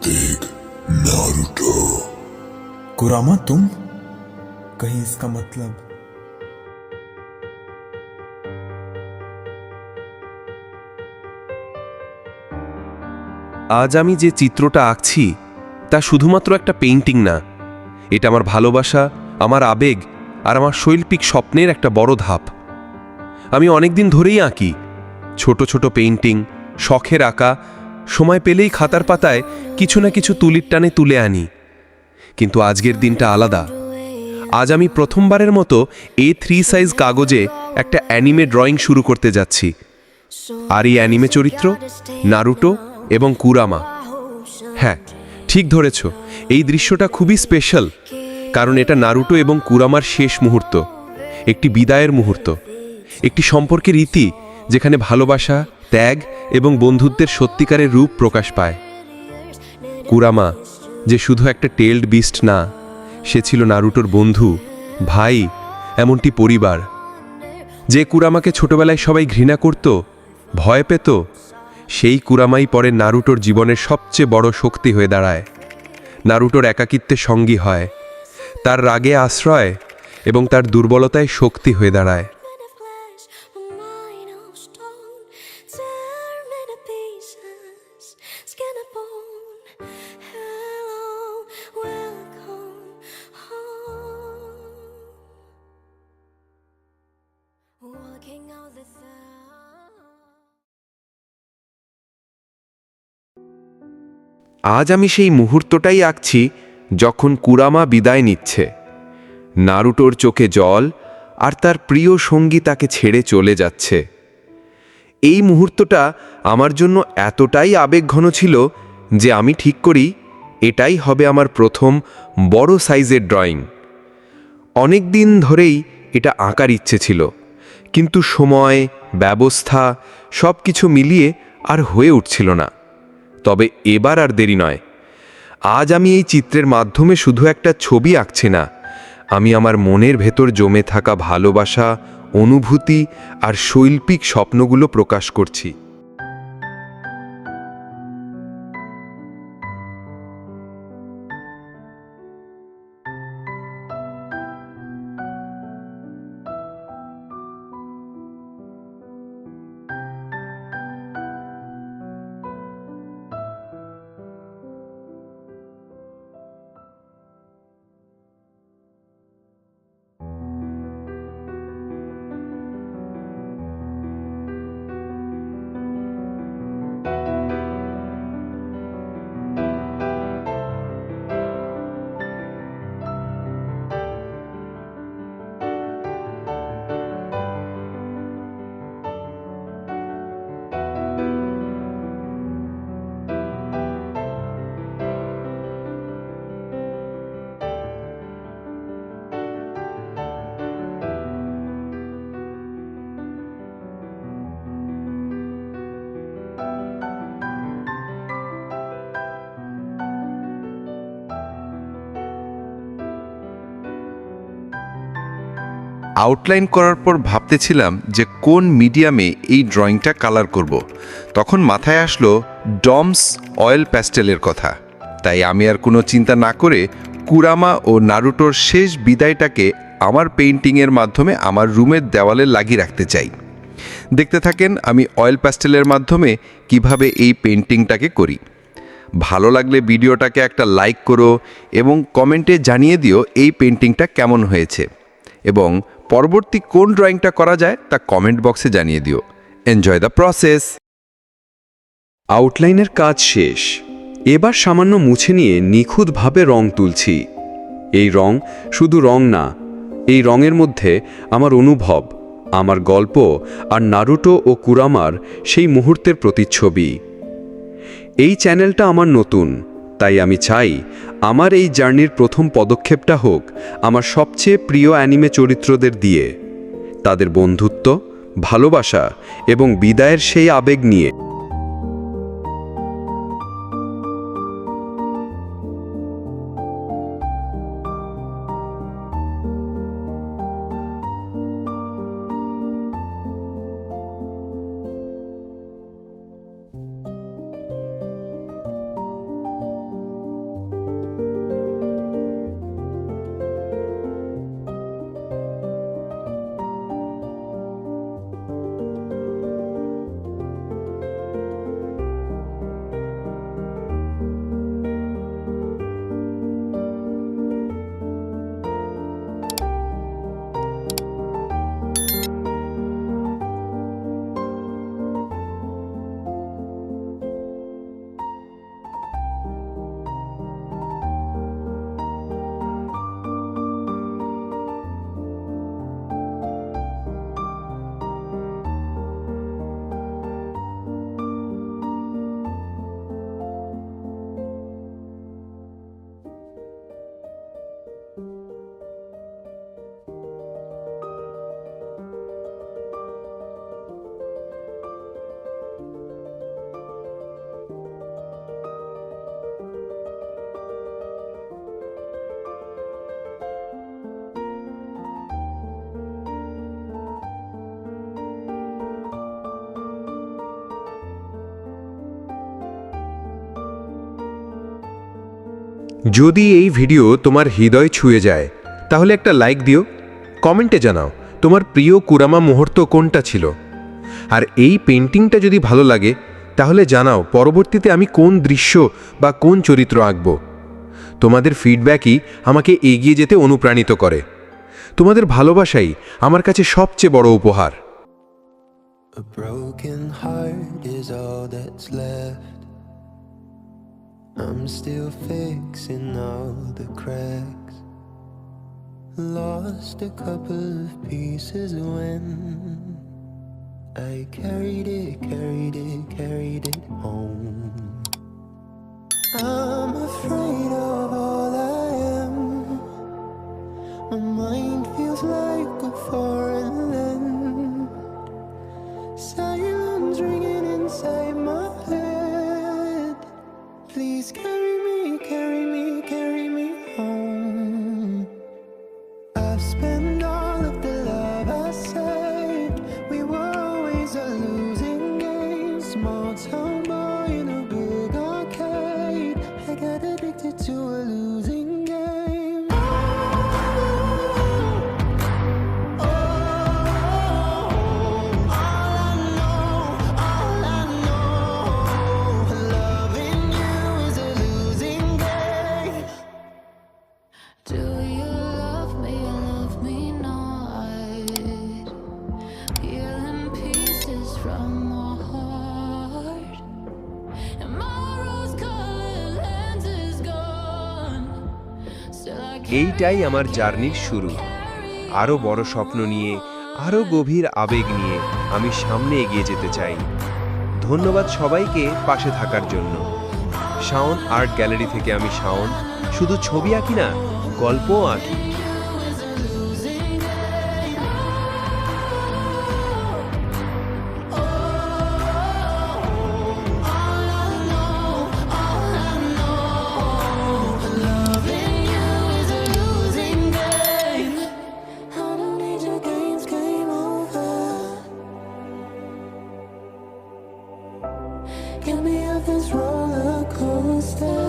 देख नारुतो। कुरामा तुम? कहीं इसका मतलब? আজ আমি যে চিত্রটা আঁকছি তা শুধুমাত্র একটা পেইন্টিং না, এটা আমার ভালোবাসা, আমার আবেগ আর আমার শৈল্পিক স্বপ্নের একটা বড় ধাপ। আমি অনেক দিন ধরেই আঁকি, ছোট ছোট পেইন্টিং, শখের আঁকা, সময় পেলেই খাতার পাতায় কিছু না কিছু তুলির টানে তুলে আনি। কিন্তু আজকের দিনটা আলাদা। আজ আমি প্রথমবারের মতো A3 সাইজ কাগজে একটা অ্যানিমে ড্রয়িং শুরু করতে যাচ্ছি। আর এই অ্যানিমে চরিত্র নারুটো এবং কুরামা। হ্যাঁ, ঠিক ধরেছ, এই দৃশ্যটা খুবই স্পেশাল, কারণ এটা নারুটো এবং কুরামার শেষ মুহূর্ত, একটি বিদায়ের মুহূর্ত, একটি সম্পর্কের ইতি যেখানে ভালোবাসা, ত্যাগ এবং বন্ধুত্বের সত্যিকারের রূপ প্রকাশ পায়। কুরামা যে শুধু একটা টেলড বিস্ট না, সে ছিল নারুটোর বন্ধু, ভাই, এমনটি পরিবার। যে কুরামাকে ছোটবেলায় সবাই ঘৃণা করত, ভয় পেত, সেই কুরামাই পরে নারুটোর জীবনের সবচেয়ে বড় শক্তি হয়ে দাঁড়ায়। নারুটোর একাকিত্বে সঙ্গী হয়, তার রাগে আশ্রয় এবং তার দুর্বলতায় শক্তি হয়ে দাঁড়ায়। আজ আমি সেই মুহূর্তটাই আঁকছি যখন কুরামা বিদায় নিচ্ছে। নারুটোর চোখে জল, আর তার প্রিয় সঙ্গী তাকে ছেড়ে চলে যাচ্ছে। এই মুহূর্তটা আমার জন্য এতটাই আবেগঘন ছিল যে আমি ঠিক করি এটাই হবে আমার প্রথম বড় সাইজের ড্রয়িং। অনেক দিন ধরেই এটা আঁকার ইচ্ছে ছিল, কিন্তু সময়, ব্যবস্থা সব কিছু মিলিয়ে আর হয়ে উঠছিল না। তবে এবার আর দেরি নয়। আজ আমি এই চিত্রের মাধ্যমে শুধু একটা ছবি আঁকছি না, আমি আমার মনের ভেতর জমে থাকা ভালোবাসা, অনুভূতি আর শৈল্পিক স্বপ্নগুলো প্রকাশ করছি। আউটলাইন করার পর ভাবতেছিলাম যে কোন মিডিয়ামে এই ড্রয়িংটা কালার করব। তখন মাথায় আসলো ডমস অয়েল প্যাস্টেলের কথা। তাই আমি আর কোনো চিন্তা না করে কুরামা ও নারুটোর শেষ বিদায়টাকে আমার পেইন্টিংয়ের মাধ্যমে আমার রুমের দেওয়ালে লাগিয়ে রাখতে চাই। দেখতে থাকেন আমি অয়েল প্যাস্টেলের মাধ্যমে কিভাবে এই পেইন্টিংটাকে করি। ভালো লাগলে ভিডিওটাকে একটা লাইক করো এবং কমেন্টে জানিয়ে দিও এই পেইন্টিংটা কেমন হয়েছে, এবং পরবর্তী কোন ড্রয়িংটা করা যায় তা কমেন্ট বক্সে জানিয়ে দিও। Enjoy the process. আউটলাইনের কাজ শেষ। এবার সামান্য মুছে নিয়ে নিখুঁতভাবে রং তুলছি। এই রং শুধু রং না, এই রঙের মধ্যে আমার অনুভব, আমার গল্প আর নারুটো ও কুরামার সেই মুহূর্তের প্রতিচ্ছবি। এই চ্যানেলটা আমার নতুন, তাই আমি চাই আমার এই জার্নির প্রথম পদক্ষেপটা হোক আমার সবচেয়ে প্রিয় অ্যানিমে চরিত্রদের দিয়ে, তাদের বন্ধুত্ব, ভালোবাসা এবং বিদায়ের সেই আবেগ নিয়ে। যদি এই ভিডিও তোমার হৃদয় ছুঁয়ে যায় তাহলে একটা লাইক দিও, কমেন্টে জানাও তোমার প্রিয় কুরামা মুহূর্ত কোনটা ছিল। আর এই পেন্টিংটা যদি ভালো লাগে তাহলে জানাও পরবর্তীতে আমি কোন দৃশ্য বা কোন চরিত্র আঁকব। তোমাদের ফিডব্যাকই আমাকে এগিয়ে যেতে অনুপ্রাণিত করে। তোমাদের ভালোবাসাই আমার কাছে সবচেয়ে বড় উপহার। A broken heart is all that's left. I'm still fixing all the cracks. Lost a couple of pieces when I carried it home. I'm afraid of all I am. My mind feels like a foreign land. Silence ringing inside my head. Please carry me home. I've spent all of the love I saved. We were always a losing game. Small town boy in a big arcade. I got addicted to a losing game. Do you love me not? Peeling pieces from my heart, and my rose-colored lens is gone. Still I এইটাই আমার জার্নির শুরু। আরও বড় স্বপ্ন নিয়ে, আরও গভীর আবেগ নিয়ে আমি সামনে এগিয়ে যেতে চাই। ধন্যবাদ সবাইকে পাশে থাকার জন্য। শাওন আর্ট গ্যালারি থেকে আমি শাওন, শুধু ছবি আঁকি না, গল্পও আঁকি। I don't need your games, game over. Get me off this roller coaster.